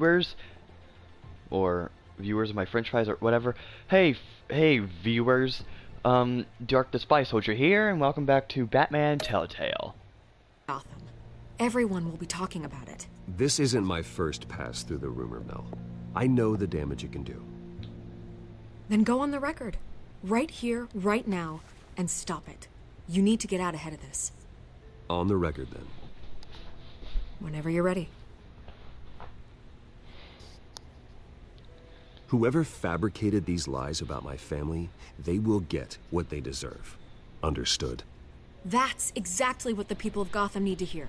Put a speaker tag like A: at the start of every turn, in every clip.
A: viewers or viewers of my French fries or whatever. Hey viewers. Dark the Spy Soldier here, and welcome back to Batman Telltale.
B: Gotham. Everyone will be talking about it.
C: This isn't my first pass through the rumor mill. I know the damage it can do.
B: Then go on the record. Right here, right now, and stop it. You need to get out ahead of this.
C: On the record, then.
B: Whenever you're ready.
C: Whoever fabricated these lies about my family, they will get what they deserve. Understood?
B: That's exactly what the people of Gotham need to hear.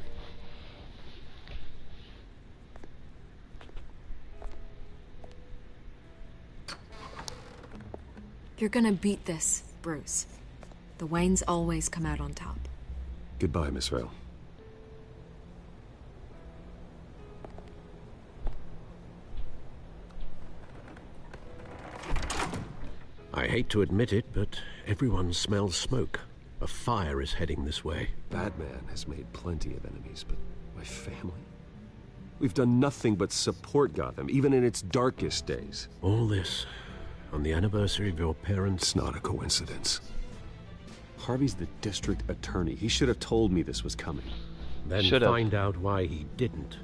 B: You're gonna beat this, Bruce. The Waynes always come out on top.
C: Goodbye, Miss Vale.
D: I hate to admit it, but everyone smells smoke. A fire is heading this way.
C: Batman has made plenty of enemies, but my family? We've done nothing but support Gotham, even in its darkest days.
D: All this on the anniversary of your parents'...
C: It's not a coincidence. Harvey's the district attorney. He should have told me this was coming.
D: Then find out why he didn't.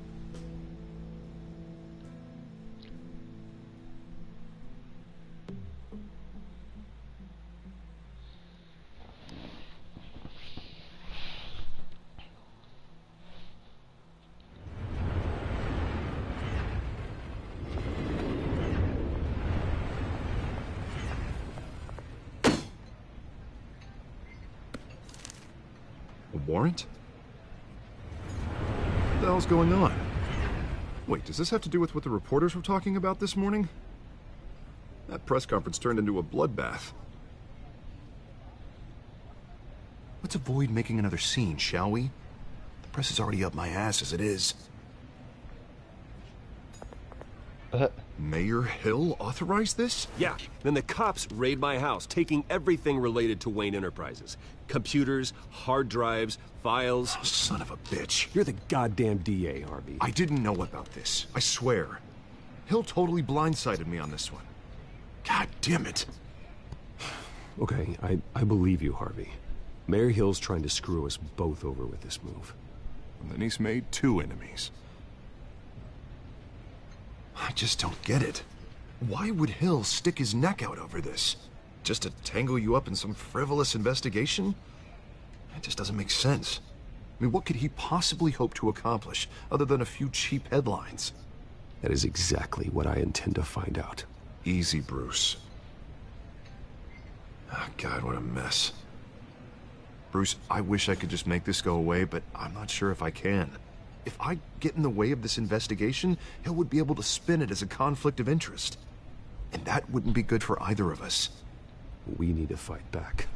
E: Warrant? What the hell's going on? Wait, does this have to do with what the reporters were talking about this morning? That press conference turned into a bloodbath. Let's avoid making another scene, shall we? The press is already up my ass as it is. Mayor Hill authorized this?
C: Yeah, then the cops raid my house, taking everything related to Wayne Enterprises. Computers, hard drives, files.
E: Oh, son of a bitch.
C: You're the goddamn DA, Harvey.
E: I didn't know about this, I swear. Hill totally blindsided me on this one. God damn it.
C: Okay, I believe you, Harvey. Mayor Hill's trying to screw us both over with this move.
E: And then he's made two enemies. I just don't get it. Why would Hill stick his neck out over this? Just to tangle you up in some frivolous investigation? It just doesn't make sense. I mean, what could he possibly hope to accomplish other than a few cheap headlines?
C: That is exactly what I intend to find out.
E: Easy, Bruce. Oh, God, what a mess. Bruce, I wish I could just make this go away, but I'm not sure if I can. If I get in the way of this investigation, Hill would be able to spin it as a conflict of interest. And that wouldn't be good for either of us.
C: We need to fight back.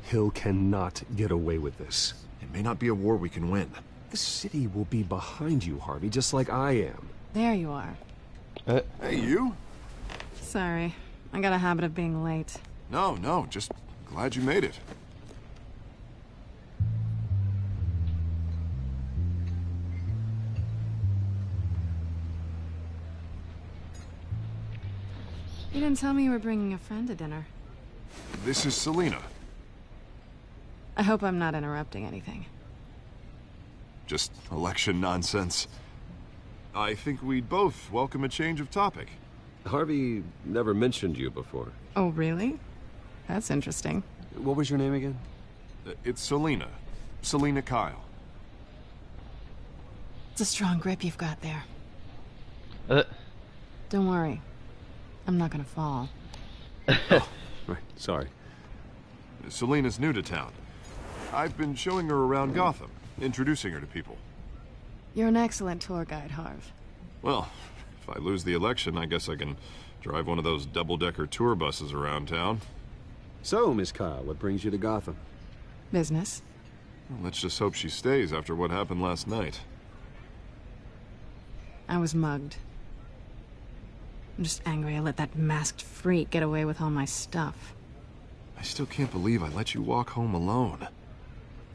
C: Hill cannot get away with this.
E: It may not be a war we can win.
C: The city will be behind you, Harvey, just like I am.
F: There you are.
E: Hey, you?
F: Sorry. I got a habit of being late.
E: No, just glad you made it.
F: You didn't tell me you were bringing a friend to dinner.
E: This is Selina.
F: I hope I'm not interrupting anything.
E: Just election nonsense. I think we'd both welcome a change of topic.
C: Harvey never mentioned you before.
F: Oh, really? That's interesting.
C: What was your name again?
E: It's Selina. Selina Kyle.
F: It's a strong grip you've got there.
A: Uh.
F: Don't worry. I'm not gonna fall.
C: Oh, right. Sorry.
E: Selina's new to town. I've been showing her around Gotham, introducing her to people.
F: You're an excellent tour guide, Harv.
E: Well, if I lose the election, I guess I can drive one of those double-decker tour buses around town.
C: So, Miss Kyle, what brings you to Gotham?
F: Business.
E: Well, let's just hope she stays after what happened last night.
F: I was mugged. I'm just angry I let that masked freak get away with all my stuff.
E: I still can't believe I let you walk home alone.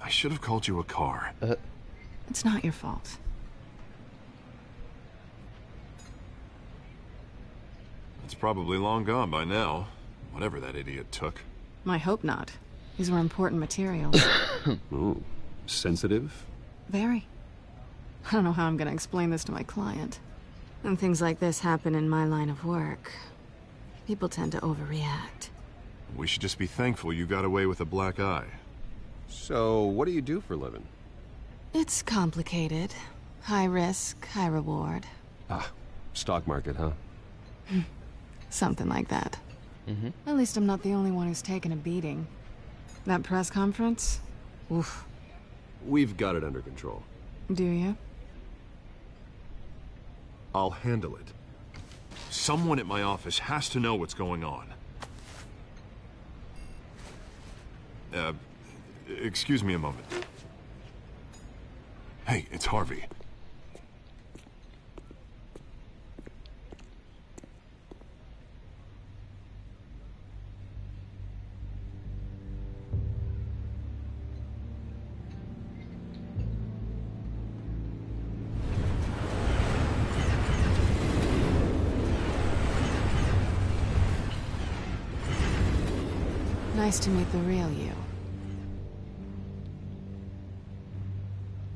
E: I should have called you a car.
F: It's not your fault.
E: It's probably long gone by now. Whatever that idiot took.
F: I hope not. These were important materials.
C: Ooh, sensitive?
F: Very. I don't know how I'm gonna explain this to my client. When things like this happen in my line of work, people tend to overreact.
E: We should just be thankful you got away with a black eye.
C: So, what do you do for a living?
F: It's complicated. High risk, high reward.
C: Ah, stock market, huh?
F: Something like that.
A: Mm-hmm.
F: At least I'm not the only one who's taken a beating. That press conference? Oof.
C: We've got it under control.
F: Do you?
E: I'll handle it. Someone at my office has to know what's going on. Excuse me a moment. Hey, it's Harvey.
F: Nice to meet the real you.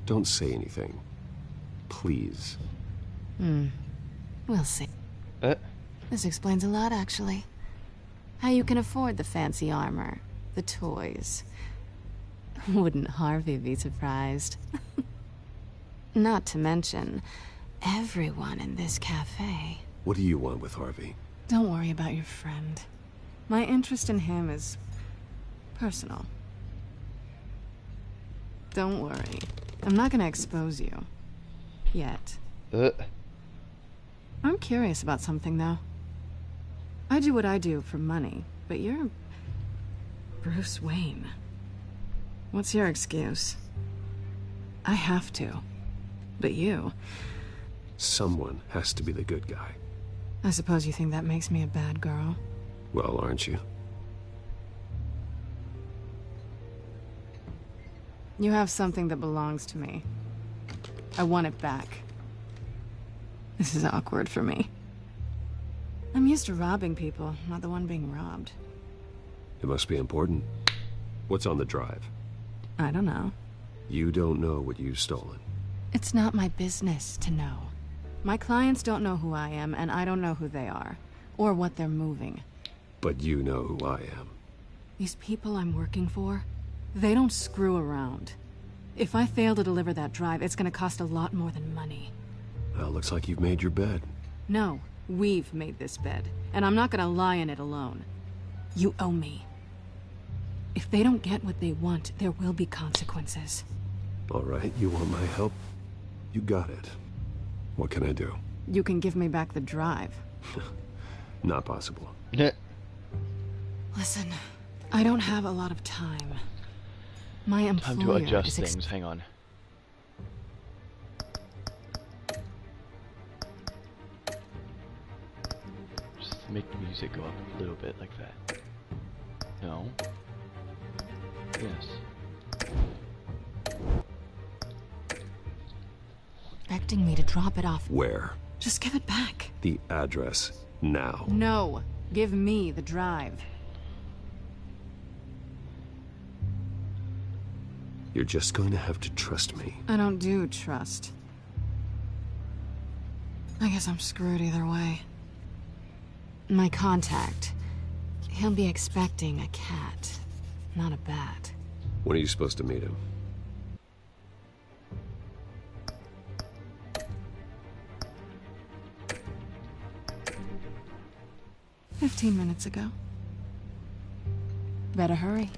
C: Don't say anything. Please.
F: We'll see.
A: Uh,
F: This explains a lot, actually. How you can afford the fancy armor, the toys. Wouldn't Harvey be surprised? Not to mention, everyone in this cafe.
C: What do you want with Harvey?
F: Don't worry about your friend. My interest in him is personal. Don't worry. I'm not gonna expose you. Yet.
A: uh,
F: I'm curious about something, though. I do what I do for money, but you're Bruce Wayne. What's your excuse? I have to. But you...
C: Someone has to be the good guy.
F: I suppose you think that makes me a bad girl?
C: Well, aren't you?
F: You have something that belongs to me. I want it back. This is awkward for me. I'm used to robbing people, not the one being robbed.
C: It must be important. What's on the drive?
F: I don't know.
C: You don't know what you've stolen.
F: It's not my business to know. My clients don't know who I am, and I don't know who they are, or what they're moving.
C: But you know who I am.
F: These people I'm working for, they don't screw around. If I fail to deliver that drive, it's gonna cost a lot more than money.
C: Well, looks like you've made your bed.
F: No, we've made this bed, and I'm not gonna lie in it alone. You owe me. If they don't get what they want, there will be consequences.
C: All right, you want my help? You got it. What can I do?
F: You can give me back the drive.
C: Not possible.
F: Listen, I don't have a lot of time. My employer
A: time to adjust
F: is
A: things. Hang on. Just make the music go up a little bit like that. No. Yes.
F: expecting me to drop it off.
C: Where?
F: Just give it back.
C: The address. Now.
F: No. Give me the drive.
C: You're just going to have to trust me.
F: I don't do trust. I guess I'm screwed either way. My contact. He'll be expecting a cat, not a bat.
C: When are you supposed to meet him?
F: "15 minutes ago. Better hurry."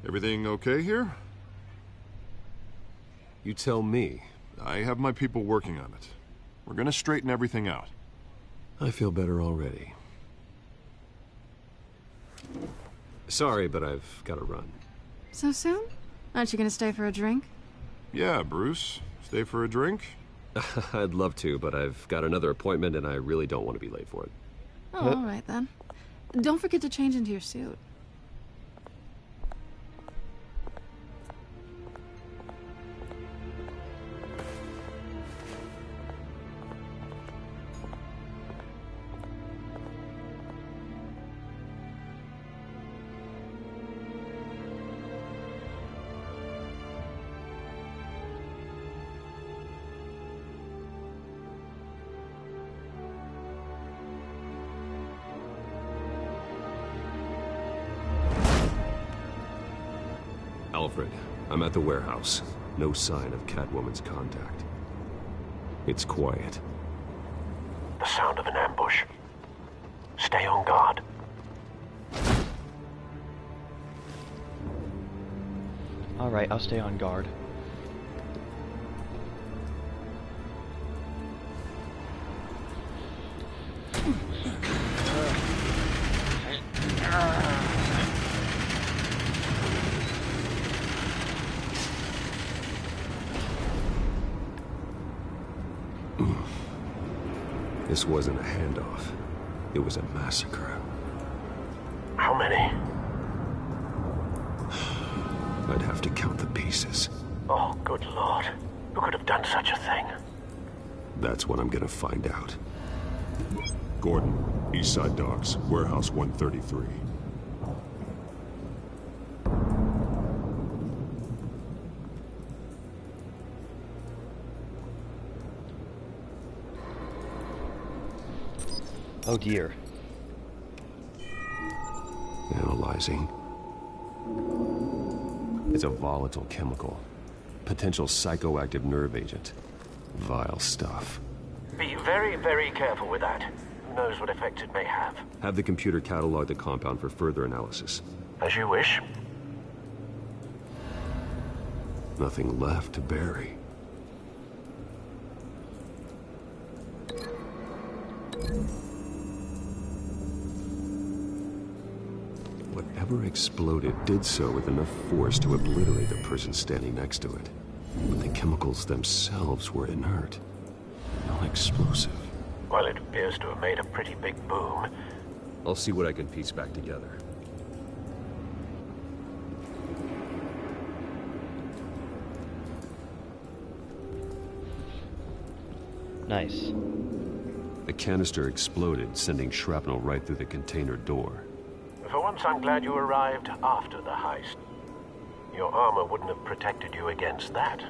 E: Everything okay here?
C: You tell me.
E: I have my people working on it. We're gonna straighten everything out.
C: I feel better already. Sorry, but I've got to run.
F: So soon? Aren't you gonna stay for a drink?
E: Yeah, Bruce. Stay for a drink?
C: I'd love to, but I've got another appointment and I really don't want to be late for it.
F: Oh, all right then. Don't forget to change into your suit.
C: Alfred, I'm at the warehouse. No sign of Catwoman's contact. It's quiet.
D: The sound of an ambush. Stay on guard.
A: Alright, I'll stay on guard.
C: This wasn't a handoff. It was a massacre.
D: How many?
C: I'd have to count the pieces.
D: Oh, good lord. Who could have done such a thing?
C: That's what I'm gonna find out. Gordon, Eastside Docks, Warehouse 133.
A: Oh dear.
C: Analyzing. It's a volatile chemical. Potential psychoactive nerve agent. Vile stuff.
D: Be very, very careful with that. Who knows what effects it may have.
C: Have the computer catalog the compound for further analysis.
D: As you wish.
C: Nothing left to bury. Whatever exploded did so with enough force to obliterate the person standing next to it. But the chemicals themselves were inert, non-explosive.
D: Well, it appears to have made a pretty big boom.
C: I'll see what I can piece back together.
A: Nice.
C: The canister exploded, sending shrapnel right through the container door.
D: For once, I'm glad you arrived after the heist. Your armor wouldn't have protected you against that.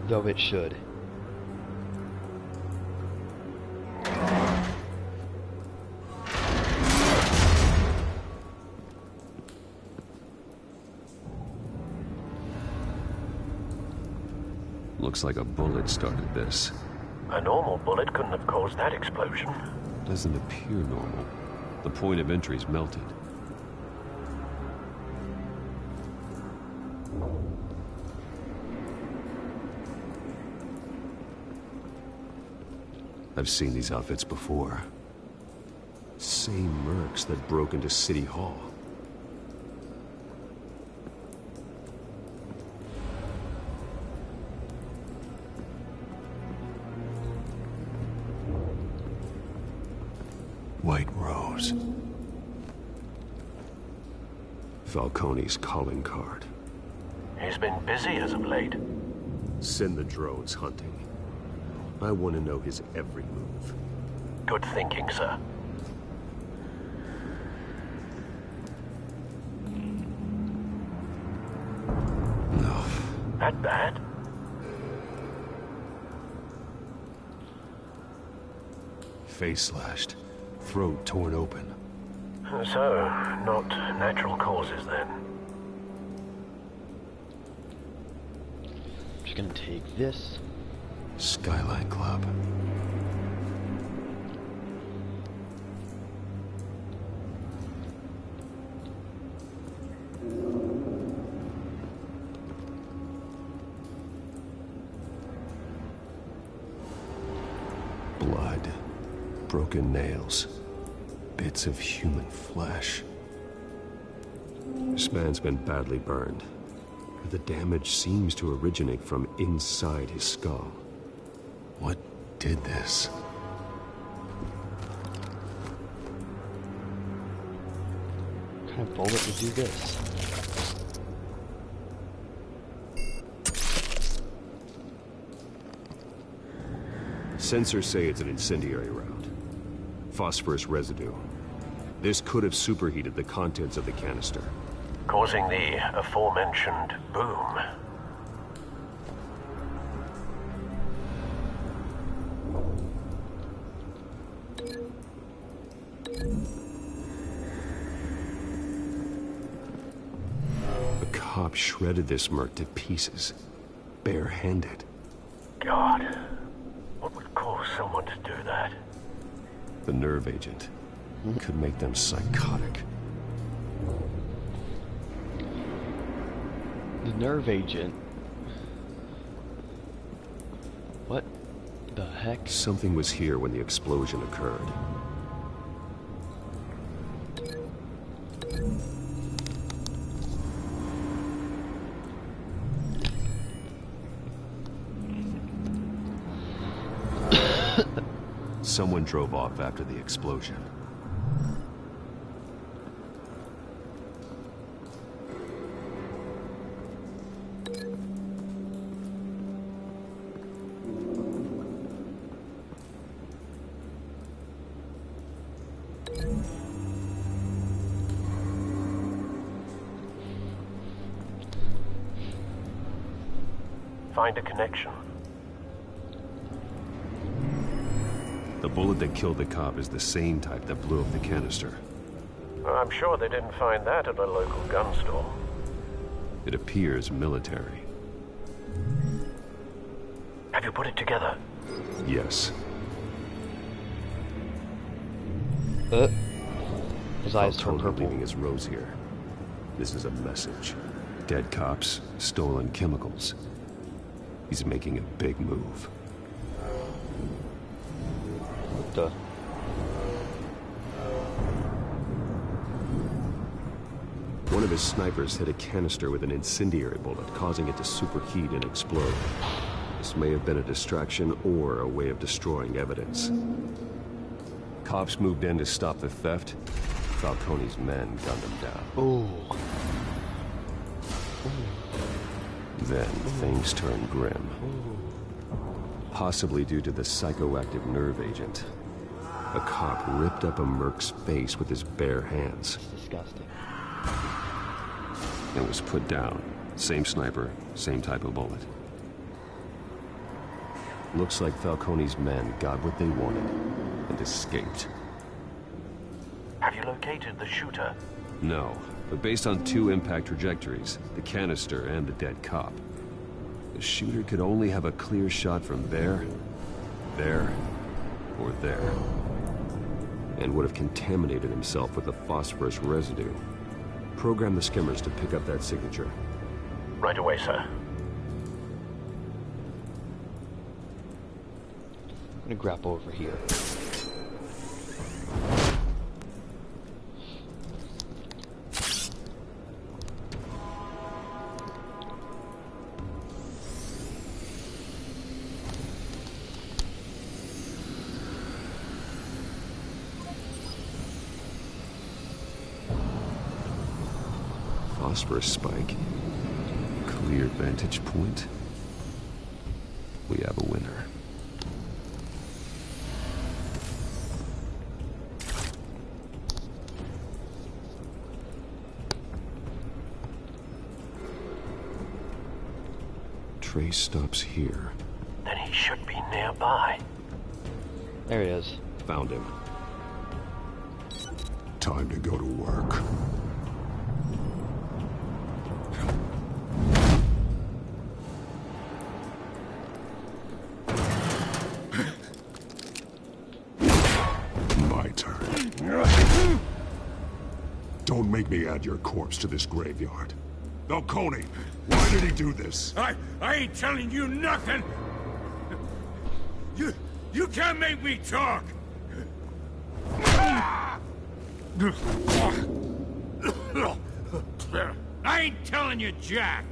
A: Though it should.
C: Looks like a bullet started this.
D: A normal bullet couldn't have caused that explosion.
C: Doesn't appear normal. The point of entry's melted. I've seen these outfits before. Same mercs that broke into City Hall. White Rose. Falcone's calling card.
D: He's been busy as of late.
C: Send the drones hunting. I want to know his every move.
D: Good thinking, sir.
C: No.
D: That bad?
C: Face slashed. Throat torn open.
D: So, not natural causes then.
A: Just gonna take this.
C: Skyline Club. Blood. Broken nails. Bits of human flesh. This man's been badly burned. The damage seems to originate from inside his skull. What did this?
A: What kind of bullet would do this?
C: Sensors say it's an incendiary round. Phosphorus residue. This could have superheated the contents of the canister.
D: Causing the aforementioned boom.
C: cop shredded this merc to pieces, barehanded.
D: God, what would cause someone to do that?
C: The nerve agent could make them psychotic.
A: The nerve agent. What the heck?
C: Something was here when the explosion occurred. Someone drove off after the explosion.
D: Find a connection.
C: The bullet that killed the cop is the same type that blew up the canister.
D: I'm sure they didn't find that at a local gun store.
C: It appears military.
D: Have you put it together?
C: Yes.
A: His eyes turn
C: Falcone
A: purple.
C: leaving his rose here. This is a message. Dead cops, stolen chemicals. He's making a big move.
A: What the?
C: One of his snipers hit a canister with an incendiary bullet, causing it to superheat and explode. This may have been a distraction or a way of destroying evidence. Cops moved in to stop the theft. Falcone's men gunned him down.
A: Oh.
C: Then things turned grim. Possibly due to the psychoactive nerve agent. A cop ripped up a merc's face with his bare hands
A: Disgusting.
C: and was put down. Same sniper, same type of bullet. Looks like Falcone's men got what they wanted and escaped.
D: Have you located the shooter?
C: No, but based on two impact trajectories, the canister and the dead cop, the shooter could only have a clear shot from there, or there, and would have contaminated himself with the phosphorus residue. Program the skimmers to pick up that signature.
D: Right away, sir.
A: I'm gonna grapple over here.
C: Phosphorus spike. Clear vantage point. We have a winner. Trace stops here.
D: Then he should be nearby.
A: There he is.
C: Found him.
E: Time to go to work. My turn. Don't make me add your corpse to this graveyard. Falcone, why did he do this?
G: I ain't telling you nothing! You can't make me talk! I ain't telling you, Jack!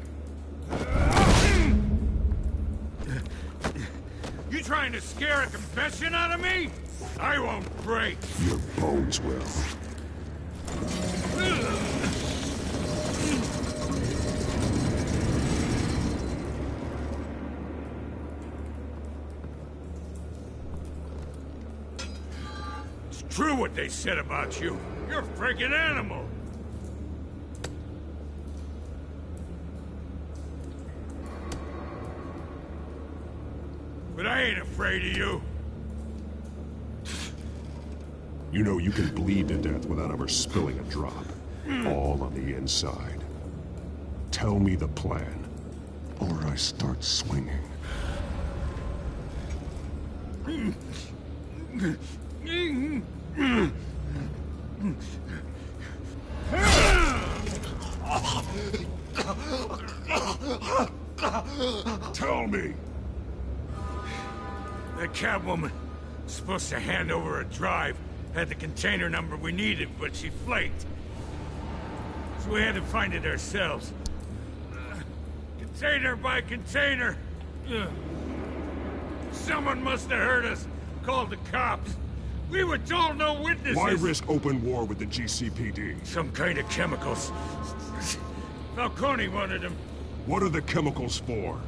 G: You trying to scare a confession out of me? I won't break!
E: Your bones will.
G: It's true what they said about you. You're a freaking animal! But I ain't afraid of you.
E: You know you can bleed to death without ever spilling a drop. All on the inside.
H: Tell me the plan, or I start swinging. Tell me!
G: The Catwoman, supposed to hand over a drive, had the container number we needed, but she flaked. So we had to find it ourselves. Container by container. Someone must have heard us, called the cops. We were told no witnesses.
H: Why risk open war with the GCPD?
G: Some kind of chemicals. Falcone wanted them.
H: What are the chemicals for?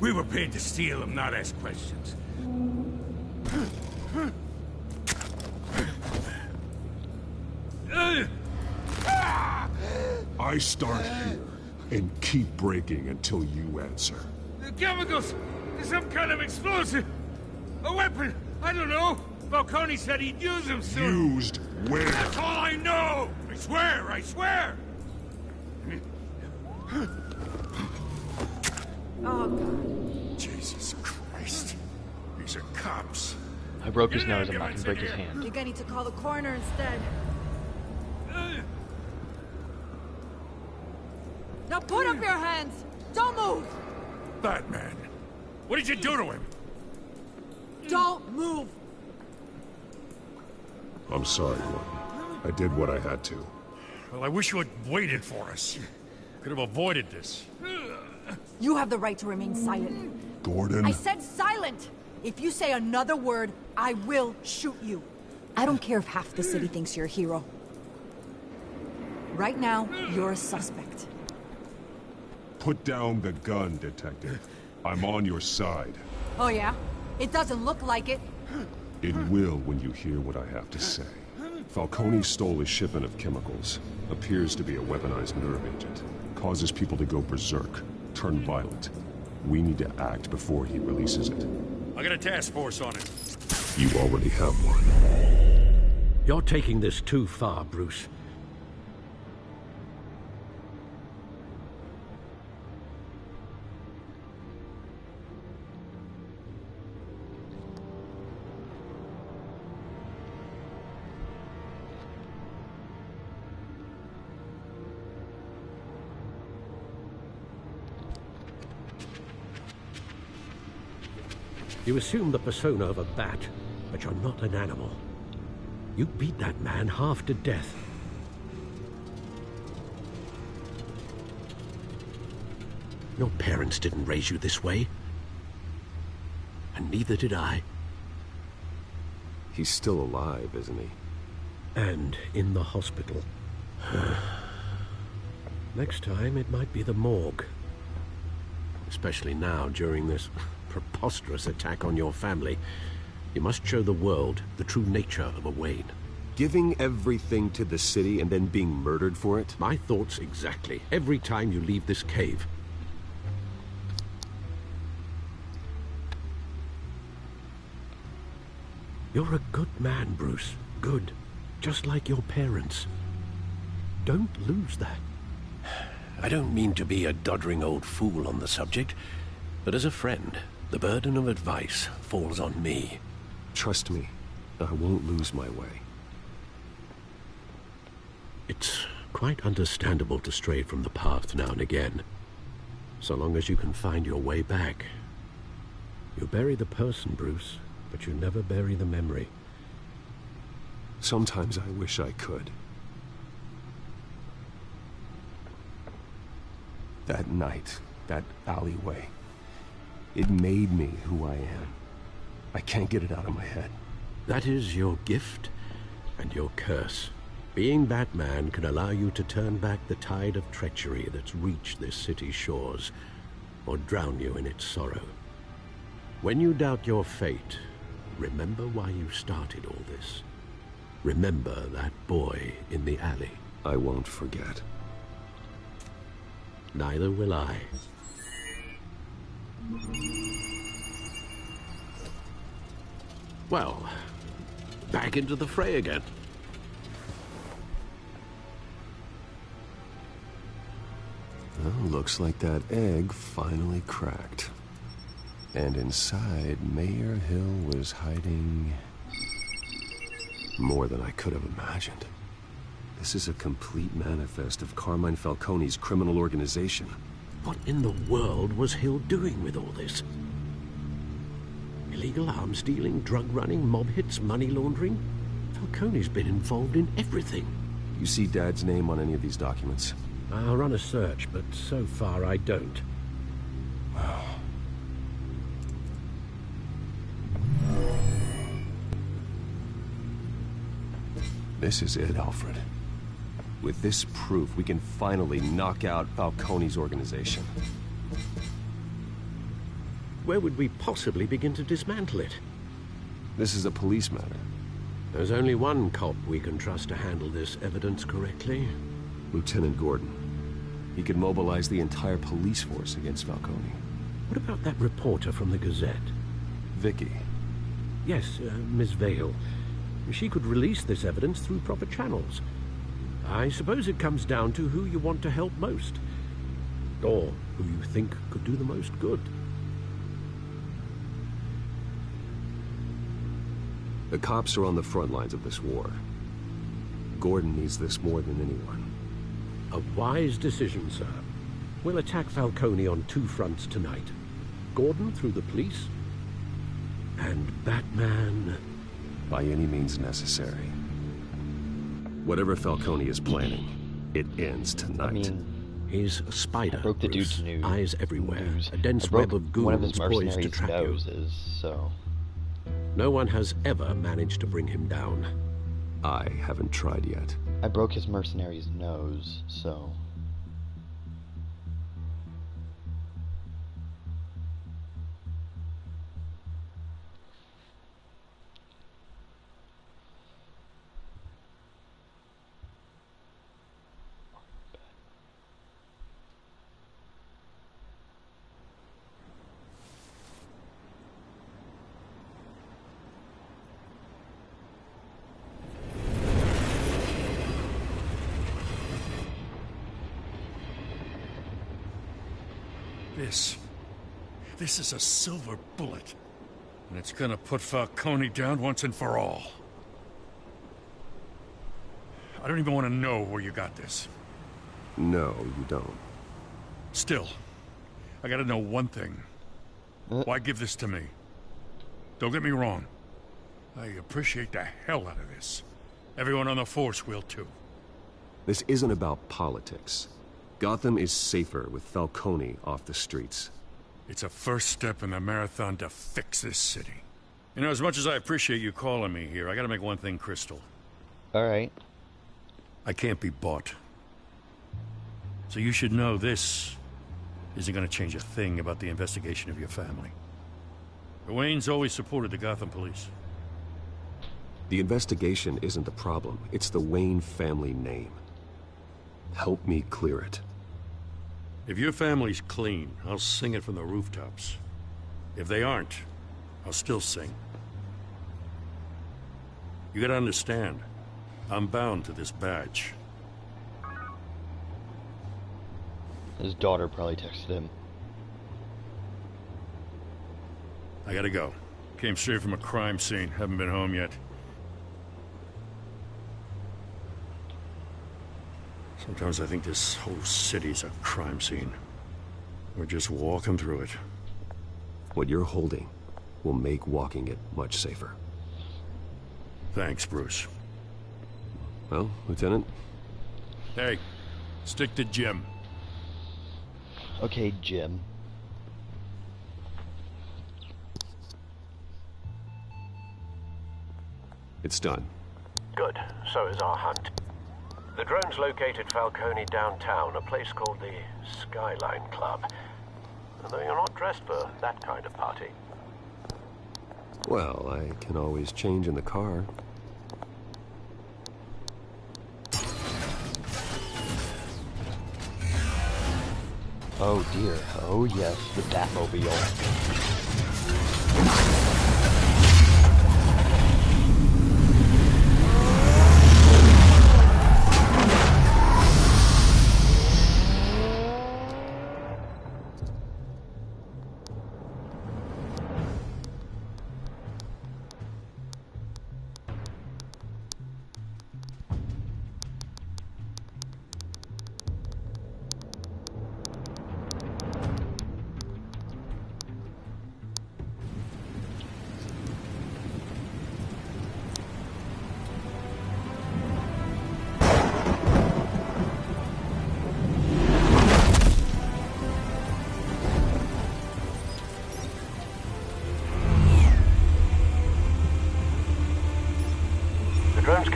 G: We were paid to steal them, not ask questions.
H: I start here and keep breaking until you answer.
G: The chemicals! Some kind of explosive! A weapon! I don't know! Falcone said he'd use them soon!
H: Used where?
G: That's all I know! I swear! I swear!
B: Oh, God.
H: Jesus Christ. These are cops.
A: I broke his nose, I'm not gonna break his hand.
B: Think I need to call the coroner instead. Now put up your hands! Don't move!
G: Batman! What did you do to him?
B: Don't move!
H: I'm sorry, Gordon. I did what I had to.
G: Well, I wish you had waited for us. Could have avoided this.
B: You have the right to remain silent.
H: Gordon?
B: I said silent! If you say another word, I will shoot you. I don't care if half the city thinks you're a hero. Right now, you're a suspect.
H: Put down the gun, Detective. I'm on your side.
B: Oh yeah? It doesn't look like it.
H: It will when you hear what I have to say. Falcone stole a shipment of chemicals. Appears to be a weaponized nerve agent. Causes people to go berserk, turn violent. We need to act before he releases it.
G: I got a task force on it.
H: You already have one.
I: You're taking this too far, Bruce. You assume the persona of a bat, but you're not an animal. You beat that man half to death. Your parents didn't raise you this way. And neither did I.
C: He's still alive, isn't he?
I: And in the hospital. Next time, it might be the morgue. Especially now, during this preposterous attack on your family. You must show the world the true nature of a Wayne.
C: Giving everything to the city and then being murdered for it?
I: My thoughts exactly. Every time you leave this cave. You're a good man, Bruce. Good. Just like your parents. Don't lose that. I don't mean to be a doddering old fool on the subject, but as a friend, the burden of advice falls on me.
C: Trust me, I won't lose my way.
I: It's quite understandable to stray from the path now and again, so long as you can find your way back. You bury the person, Bruce, but you never bury the memory.
C: Sometimes I wish I could. That night, that alleyway, it made me who I am. I can't get it out of my head.
I: That is your gift and your curse. Being Batman can allow you to turn back the tide of treachery that's reached this city's shores, or drown you in its sorrow. When you doubt your fate, remember why you started all this. Remember that boy in the alley.
C: I won't forget.
I: Neither will I. Well, back into the fray again.
C: Well, Looks like that egg finally cracked. And inside, Mayor Hill was hiding more than I could have imagined. This is a complete manifest of Carmine Falcone's criminal organization.
I: What in the world was Hill doing with all this? Illegal arms dealing, drug running, mob hits, money laundering? Falcone's been involved in everything.
C: You see Dad's name on any of these documents?
I: I'll run a search, but so far I don't.
C: This is it, Alfred. With this proof, we can finally knock out Falcone's organization.
I: Where would we possibly begin to dismantle it?
C: This is a police matter.
I: There's only one cop we can trust to handle this evidence correctly.
C: Lieutenant Gordon. He could mobilize the entire police force against Falcone.
I: What about that reporter from the Gazette?
C: Vicky.
I: Yes, Miss Vale. She could release this evidence through proper channels. I suppose it comes down to who you want to help most. Or who you think could do the most good.
C: The cops are on the front lines of this war. Gordon needs this more than anyone.
I: A wise decision, sir. We'll attack Falcone on two fronts tonight. Gordon through the police, and Batman...
C: by any means necessary. Whatever Falcone is planning, it ends tonight.
A: I mean,
I: he's a spider.
A: I broke the
I: Bruce.
A: dude's news.
I: Eyes everywhere.
A: News.
I: A dense
A: I broke
I: web of
A: one of his
I: goons poised to
A: mercenaries'
I: track you.
A: noses, so...
I: No one has ever managed to bring him down.
C: I haven't tried yet.
A: I broke his mercenary's nose, so...
G: This is a silver bullet. And it's gonna put Falcone down once and for all. I don't even want to know where you got this.
C: No, you don't.
G: Still, I gotta know one thing. Why give this to me? Don't get me wrong. I appreciate the hell out of this. Everyone on the force will too.
C: This isn't about politics. Gotham is safer with Falcone off the streets.
G: It's a first step in the marathon to fix this city. You know, as much as I appreciate you calling me here, I gotta make one thing crystal.
A: Alright.
G: I can't be bought. So you should know this isn't gonna change a thing about the investigation of your family. The Waynes always supported the Gotham police.
C: The investigation isn't the problem. It's the Wayne family name. Help me clear it.
G: If your family's clean, I'll sing it from the rooftops. If they aren't, I'll still sing. You gotta understand, I'm bound to this badge.
A: His daughter probably texted him.
G: I gotta go. Came straight from a crime scene, haven't been home yet. Sometimes I think this whole city's a crime scene. We're just walking through it.
C: What you're holding will make walking it much safer.
G: Thanks, Bruce.
C: Well, Lieutenant?
G: Hey, stick to Jim.
A: Okay, Jim.
C: It's done.
D: Good. So is our hunt. The drones located Falcone downtown, a place called the Skyline Club. Although you're not dressed for that kind of party.
C: Well, I can always change in the car.
A: Oh dear. Oh yes, the Batmobile.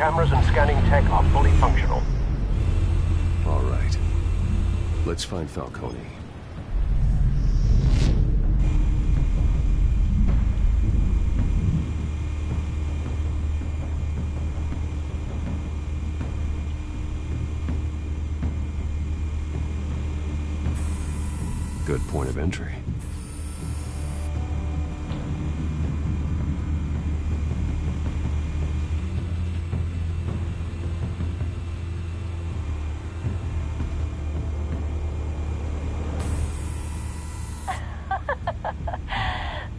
D: cameras and scanning tech are fully functional.
C: All right. Let's find Falcone. Good point of entry.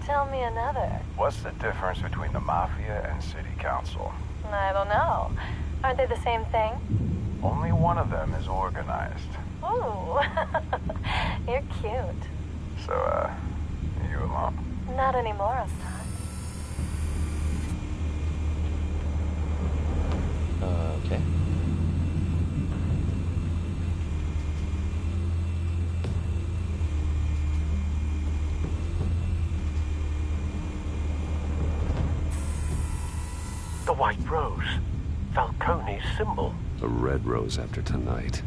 J: Tell me another.
K: What's the difference between the Mafia and City Council?
J: I don't know. Aren't they the same thing?
K: Only one of them is organized.
J: Ooh. You're cute.
K: So, you alone?
J: Not anymore, Assad.
A: Okay.
D: The White Rose. Falcone's symbol.
C: A red rose after tonight.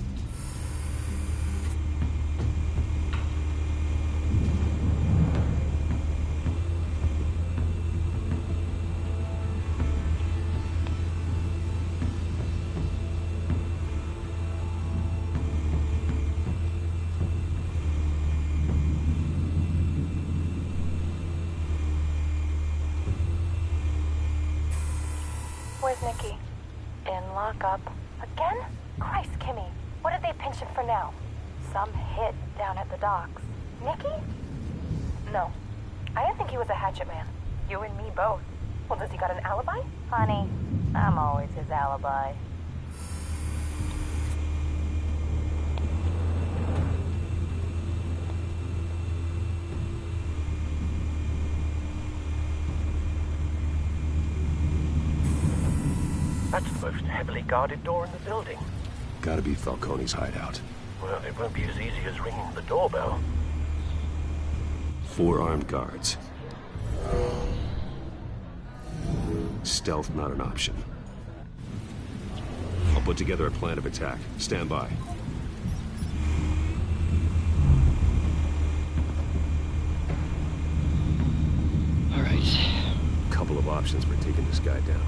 J: Where's Nikki? In lockup. Again? Christ, Kimmy. What did they pinch him for now? Some hit down at the docks. Nikki? No. I didn't think he was a hatchet man. You and me both. Well, does he got an alibi? Honey, I'm always his alibi.
D: That's the most heavily guarded door in the building.
C: Gotta be Falcone's hideout.
D: Well, it won't be as easy as ringing the doorbell.
C: 4 armed guards. Stealth not an option. I'll put together a plan of attack. Stand by.
A: All right.
C: Couple of options for taking this guy down.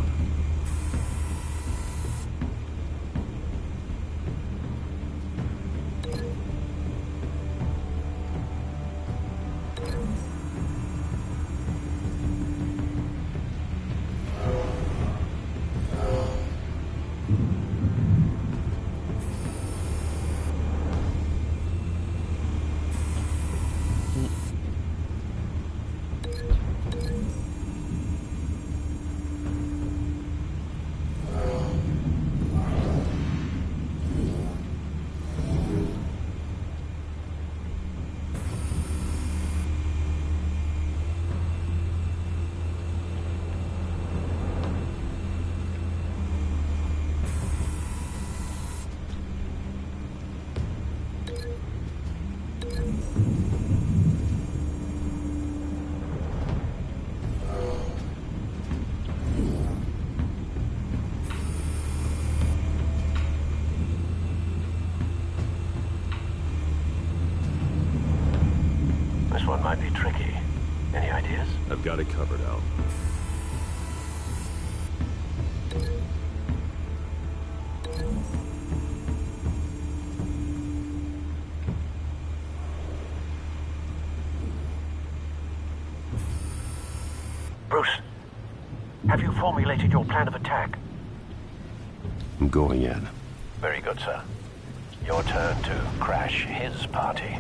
D: This one might be tricky. Any ideas?
C: I've got it covered, Al.
D: Bruce, have you formulated your plan of attack?
C: I'm going in.
D: Very good, sir. Your turn to crash his party.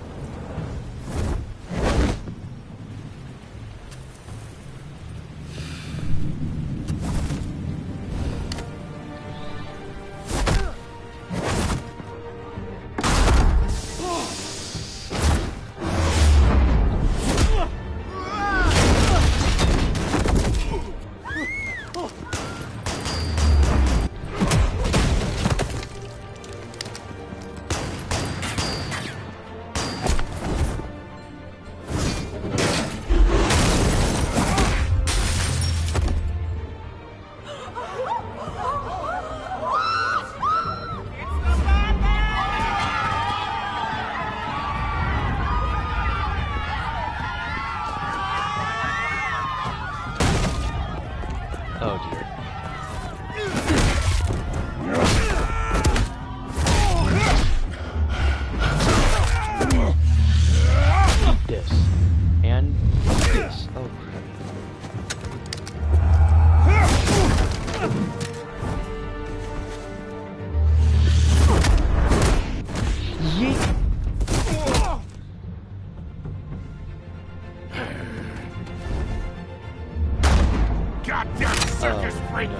G: circus freak!
A: No.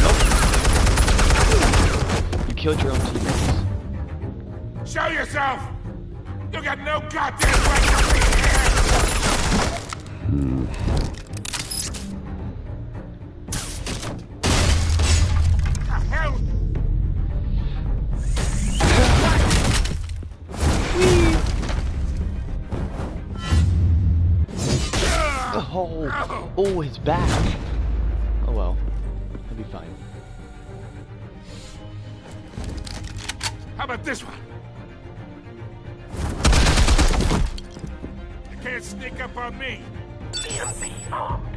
A: Nope. You killed your own teammates.
G: Show yourself! You got no goddamn right to be here! The hell?
A: Oh, his back. Oh well, he'll be fine.
G: How about this one? You can't sneak up on me.
D: EMP armed.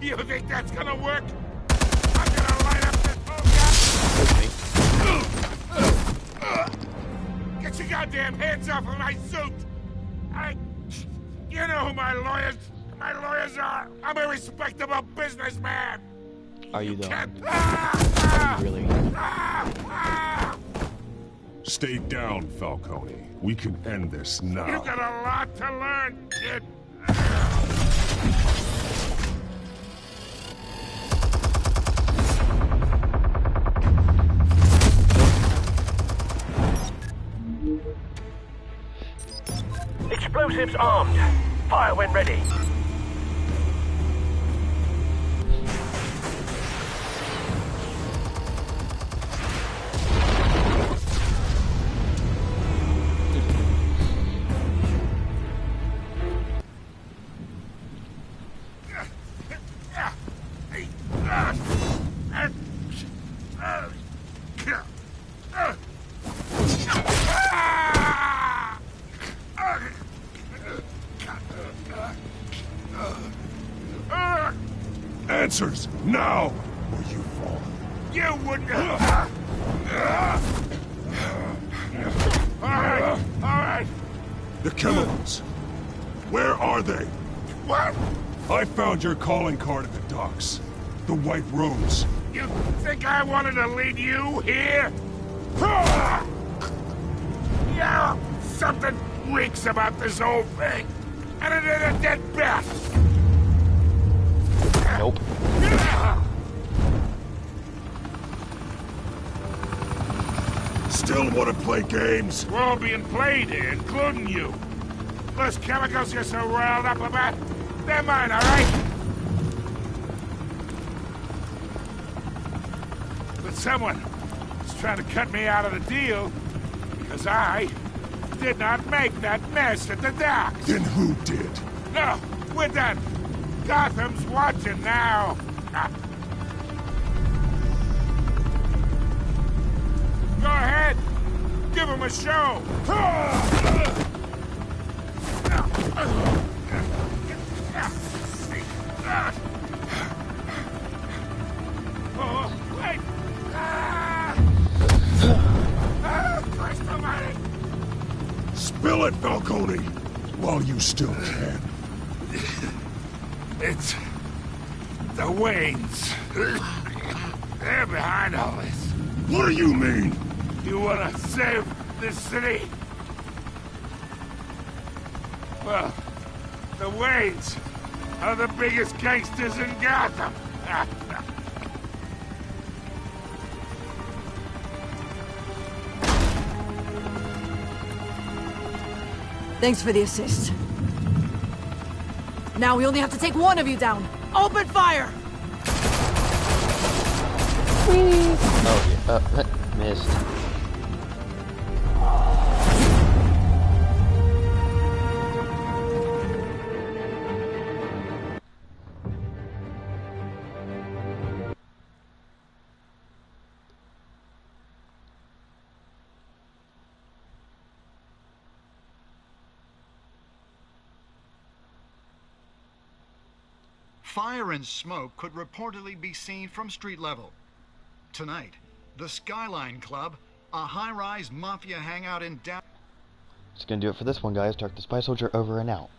G: You think that's gonna work? I'm gonna light up this whole guy. Get your goddamn hands off of my suit! You know who my lawyers are. I'm a respectable businessman.
A: Are you though?
G: Can't...
A: Are you really?
H: Stay down, Falcone. We can end this now.
G: You got a lot to learn, kid.
D: Explosives armed. Fire when ready.
H: Answers, now! Or you fall.
G: You wouldn't. All right.
H: The chemicals. Where are they?
G: What?
H: I found your calling card at the docks. The White Rose.
G: You think I wanted to lead you here? Yeah, something reeks about this whole thing. And it is a dead bat.
A: Nope.
H: Still want to play games?
G: We're all being played here, including you. Those chemicals you're so riled up about, they're mine, all right? But someone is trying to cut me out of the deal because I did not make that mess at the docks.
H: Then who did?
G: No, we're done. Gotham's watching now. Go ahead. Give him a show. Oh, wait. Christ almighty.
H: Spill it, Falcone, while you still can.
G: It's the Waynes. They're behind all this.
H: What do you mean?
G: You wanna save this city? Well, the Waynes are the biggest gangsters in Gotham.
B: Thanks for the assist. Now we only have to take one of you down. Open fire!
A: Oh, yeah. Missed.
L: Fire and smoke could reportedly be seen from street level. Tonight, the Skyline Club, a high-rise mafia hangout in downtown.
A: Just gonna do it for this one, guys. Dark the Spy Soldier over and out.